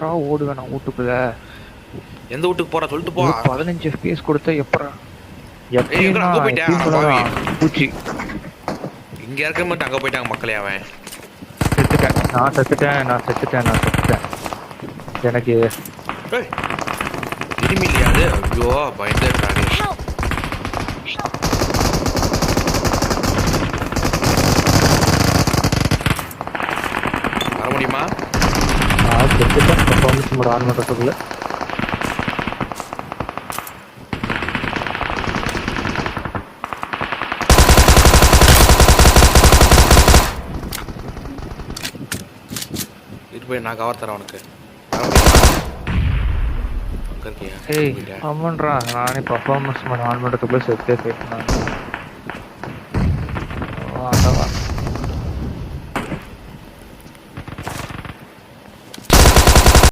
எப்படா ஓடுவேன் நான் வீட்டுக்குள்ள? எந்த வீட்டுக்கு போற சொல்லிட்டு போ. 15 FPS கொடுத்தா எப்படா? எங்கடா அங்க போயிட்டேன் பூச்சி இங்க இருக்க மாட்டேன், அங்க போயிட்டாங்க மக்களே. அவன் செத்துட்டேன். எனக்கு திரும்பி இல்லையா அது? ஐயோ பயந்துட்டாரு. வர முடியுமா? செத்துட்டேன். பர்ஃபார்மன்ஸ் ஒரு 6 மணிக்குள்ள போய் நான் கவர் தரேன் உனக்கு. ஆமான்றா, நானே பர்ஃபார்மன்ஸ் ஆன் பண்ணுறதுக்குள்ள செத்தே போயிட்டேன்.